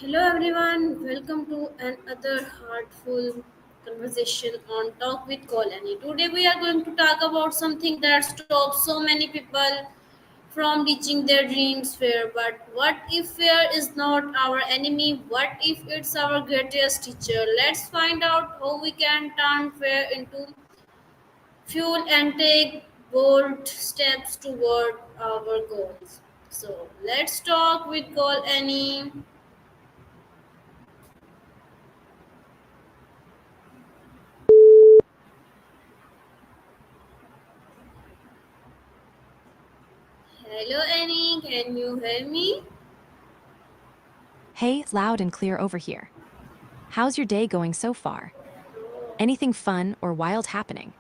Hello everyone, welcome to another heartful conversation on Talk with Colony. Today we are going to talk about something that stops so many people from reaching their dreams fear. But what if fear is not our enemy? What if it's our greatest teacher? Let's find out how we can turn fear into fuel and take bold steps toward our goals. So let's talk with Colony. Hello Annie, can you hear me? Hey, it's loud and clear over here. How's your day going so far? Anything fun or wild happening?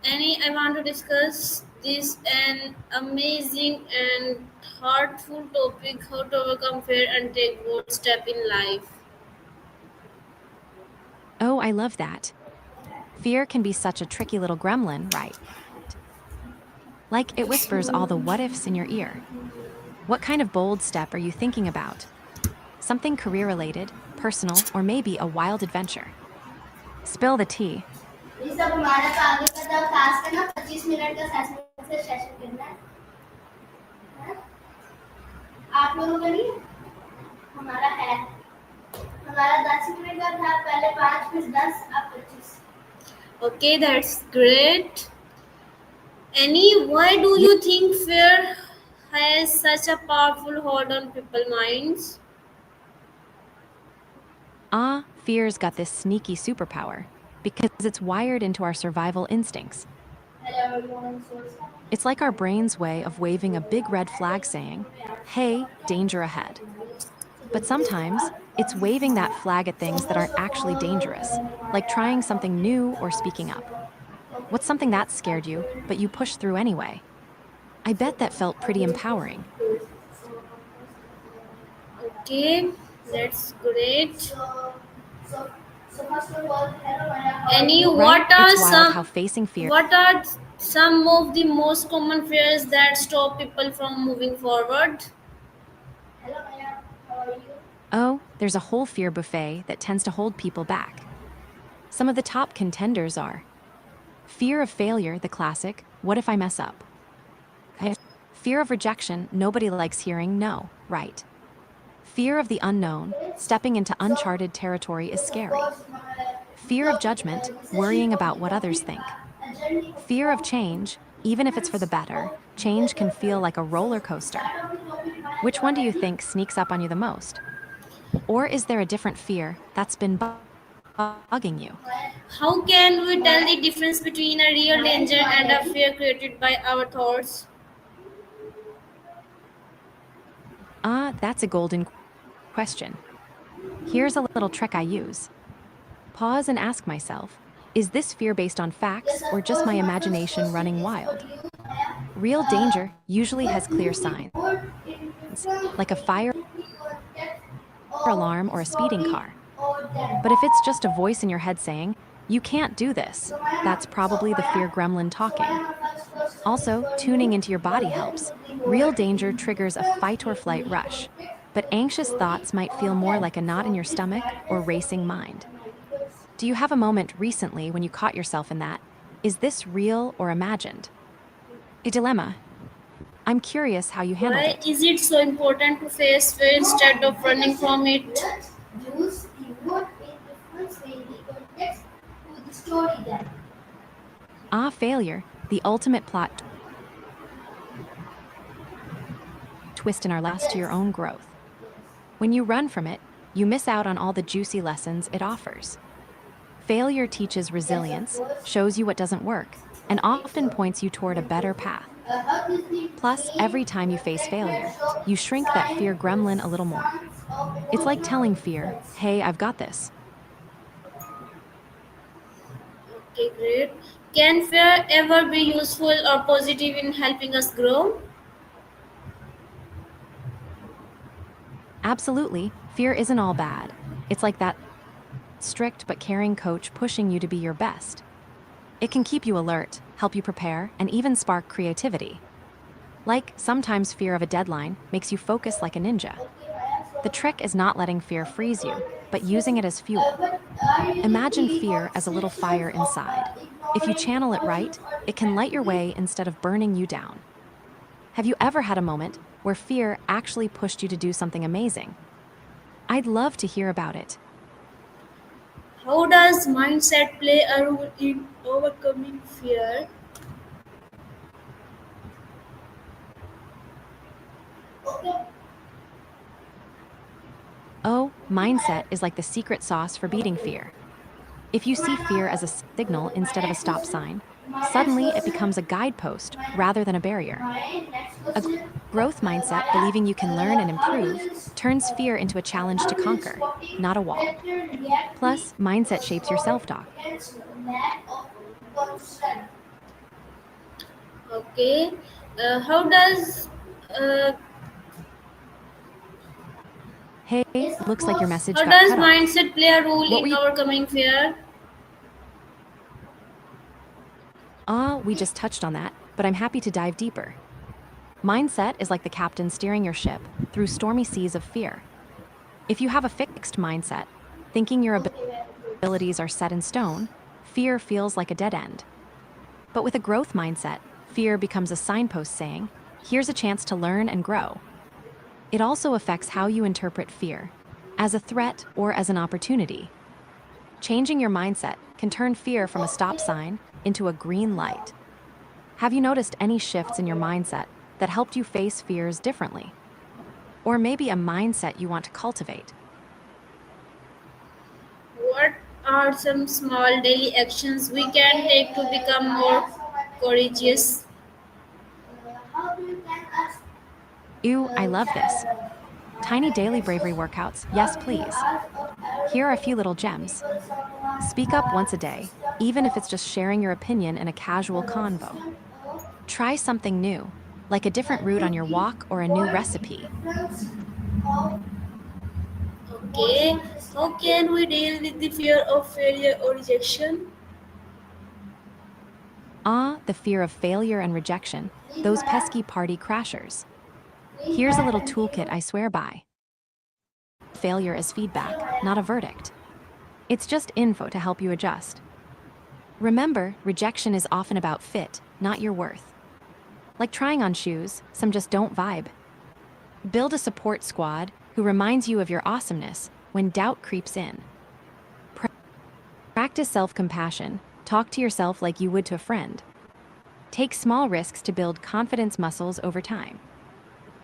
Annie, I want to discuss this an amazing and heartful topic how to overcome fear and take bold step in life. Oh, I love that. Fear can be such a tricky little gremlin, right? Like it whispers all the what ifs in your ear. What kind of bold step are you thinking about? Something career related, personal, or maybe a wild adventure? Spill the tea. ये सब हमारा तो आगे का जब task है ना 25 minute का सेशन करना है आप लोगों का नहीं हमारा है हमारा 10 मिनट का था पहले 5 फिर 10 अब 25 Okay, that's great. Annie, why do you think fear has such a powerful hold on people's minds? Fear's got this sneaky superpower because it's wired into our survival instincts. Hello everyone source It's like our brain's way of waving a big red flag saying, hey, danger ahead. But sometimes, it's waving that flag at things that aren't actually dangerous, like trying something new or speaking up. What's something that scared you, but you pushed through anyway? I bet that felt pretty empowering. Okay, that's great. so so first of all hello Maya how are Annie, you Right? It's wild how facing fear. what are some of the most common fears that stop people from moving forward? hello Maya how are you Oh, there's a whole fear buffet that tends to hold people back. Some of the top contenders are fear of failure, the classic, what if I mess up? Fear of rejection, nobody likes hearing no, right? Fear of the unknown, stepping into uncharted territory is scary. Fear of judgment, worrying about what others think. Fear of change, even if it's for the better, change can feel like a roller coaster. Which one do you think sneaks up on you the most? Or is there a different fear that's been bugging you? How can we tell the difference between a real danger and a fear created by our thoughts? That's a golden question. Here's a little trick I use. Pause and ask myself, is this fear based on facts or just my imagination running wild? Real danger usually has clear signs, like a fire alarm or a speeding car. But if it's just a voice in your head saying, you can't do this, that's probably the fear gremlin talking. Also, tuning into your body helps. Real danger triggers a fight or flight rush, but anxious thoughts might feel more like a knot in your stomach or racing mind. Do you have a moment recently when you caught yourself in that? Is this real or imagined? A dilemma. I'm curious how you handled Why it. is it so important to face fear instead of running from it? use keyword in different way context to the story then Failure, the ultimate plot twist in our last to your own growth. When you run from it, you miss out on all the juicy lessons it offers. Failure teaches resilience, shows you what doesn't work, and often points you toward a better path. how does the Plus, every time you face failure, you shrink that fear gremlin a little more. It's like telling fear, hey, I've got this. Okay, great. Can fear ever be useful or positive in helping us grow? Absolutely, fear isn't all bad. It's like that strict but caring coach pushing you to be your best. It can keep you alert, help you prepare, and even spark creativity. Like sometimes fear of a deadline makes you focus like a ninja. The trick is not letting fear freeze you, but using it as fuel. But are you Imagine really fear as a little conscious fire of inside. If you ignoring channel it right, emotions it can light your altogether? way instead of burning you down. Have you ever had a moment where fear actually pushed you to do something amazing? I'd love to hear about it. How does mindset play a role in overcoming fear? Okay. Oh, mindset is like the secret sauce for beating fear. If you see fear as a signal My instead of a next stop question. sign, My next suddenly it question. becomes a guidepost My, rather than a barrier. my next A question. growth mindset, Maya, believing you can learn and how do improve, you turns fear into a challenge how to do you conquer, spotting not a wall. better react Plus, mindset shapes your support self talk. against lack of concern? Okay. How does uh, Hey, Yes, of looks like your course. message how got does cut off. mindset play a role What in were you? overcoming fear? We just touched on that, but I'm happy to dive deeper. Mindset is like the captain steering your ship through stormy seas of fear. If you have a fixed mindset, thinking your Okay, very good. abilities are set in stone, fear feels like a dead end. But with a growth mindset, fear becomes a signpost saying, here's a chance to learn and grow. It also affects how you interpret fear, as a threat or as an opportunity. Changing your mindset can turn fear from a stop Okay. sign into a green light. Have you noticed any shifts in your mindset that helped you face fears differently? Or maybe a mindset you want to cultivate? What are some small daily actions we can Okay, take to become more Maya, so my next question. courageous? How do you can ask Ew, I love this. Tiny my daily next bravery question? workouts, How yes, do you please. ask of Here are a everything few little gems. people someone Speak up once a day, system even if of it's just sharing your opinion in a casual convo. system of Try something new, like a different route on your thinking walk or a new what recipe. difference of Okay. motivational is How can we deal with the fear of failure or rejection? The fear of failure and rejection, please those Maya, pesky party crashers. please Here's a Maya little toolkit continue. I swear by. Failure as Okay, feedback, Maya. not a verdict. It's just info to help you adjust. Remember, rejection is often about fit, not your worth. Like trying on shoes, some just don't vibe. Build a support squad who reminds you of your awesomeness when doubt creeps in. Practice self compassion. Talk to yourself like you would to a friend. Take small risks to build confidence muscles over time.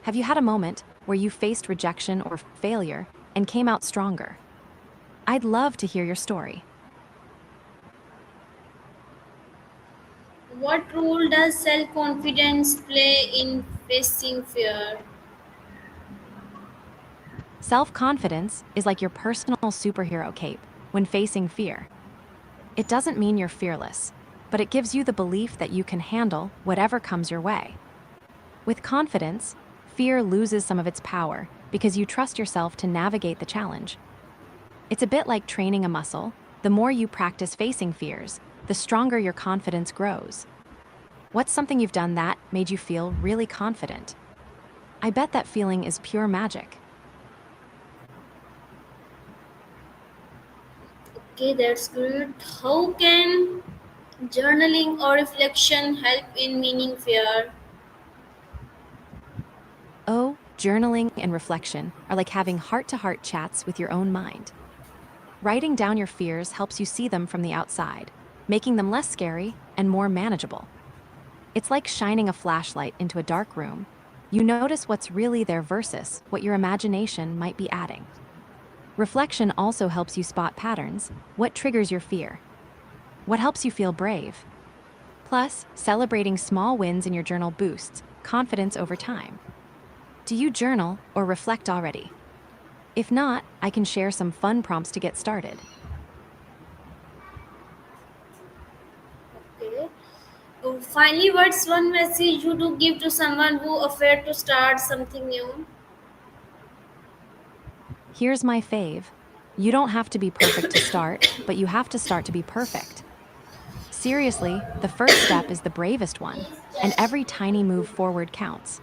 Have you had a moment where you faced rejection or failure and came out stronger? I'd love to hear your story. What role does self confidence play in facing fear? Self confidence is like your personal superhero cape when facing fear. It doesn't mean you're fearless, but it gives you the belief that you can handle whatever comes your way. With confidence, fear loses some of its power because you trust yourself to navigate the challenge. It's a bit like training a muscle. The more you practice facing fears, the stronger your confidence grows. What's something you've done that made you feel really confident? I bet that feeling is pure magic. Okay, that's good. How can journaling or reflection help in meaning fear? Oh, journaling and reflection are like having heart to heart chats with your own mind. Writing down your fears helps you see them from the outside, making them less scary and more manageable. It's like shining a flashlight into a dark room. You notice what's really there versus what your imagination might be adding. Reflection also helps you spot patterns. What triggers your fear? What helps you feel brave? Plus, celebrating small wins in your journal boosts confidence over time. Do you journal or reflect already? If not, I can share some fun prompts to get started. Okay. Finally, what's one message you do give to someone who afraid to start something new? Here's my fave. You don't have to be perfect to start, but you have to start to be perfect. Seriously, the first step is the bravest one, and every tiny move forward counts.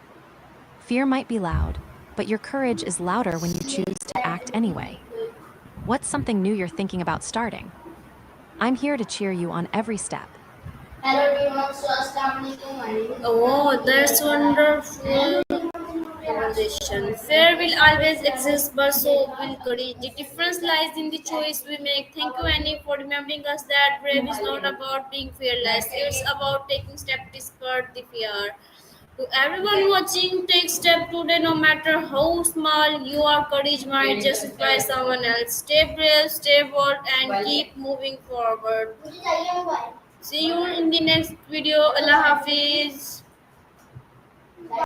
Fear might be loud, but your courage is louder when you choose to act anyway. What's something new you're thinking about starting? I'm here to cheer you on every step. Hello everyone, so Assalamualaikum. Oh, that's wonderful conversation. Fear will always exist, but so will courage. The difference lies in the choice we make. Thank you, Annie, for remembering us that brave is not about being fearless. It's about taking steps despite the fear. To everyone watching, take step today, no matter how small your courage might justify someone else. Stay brave, stay bold, and keep moving forward. See you in the next video. Allah Hafiz.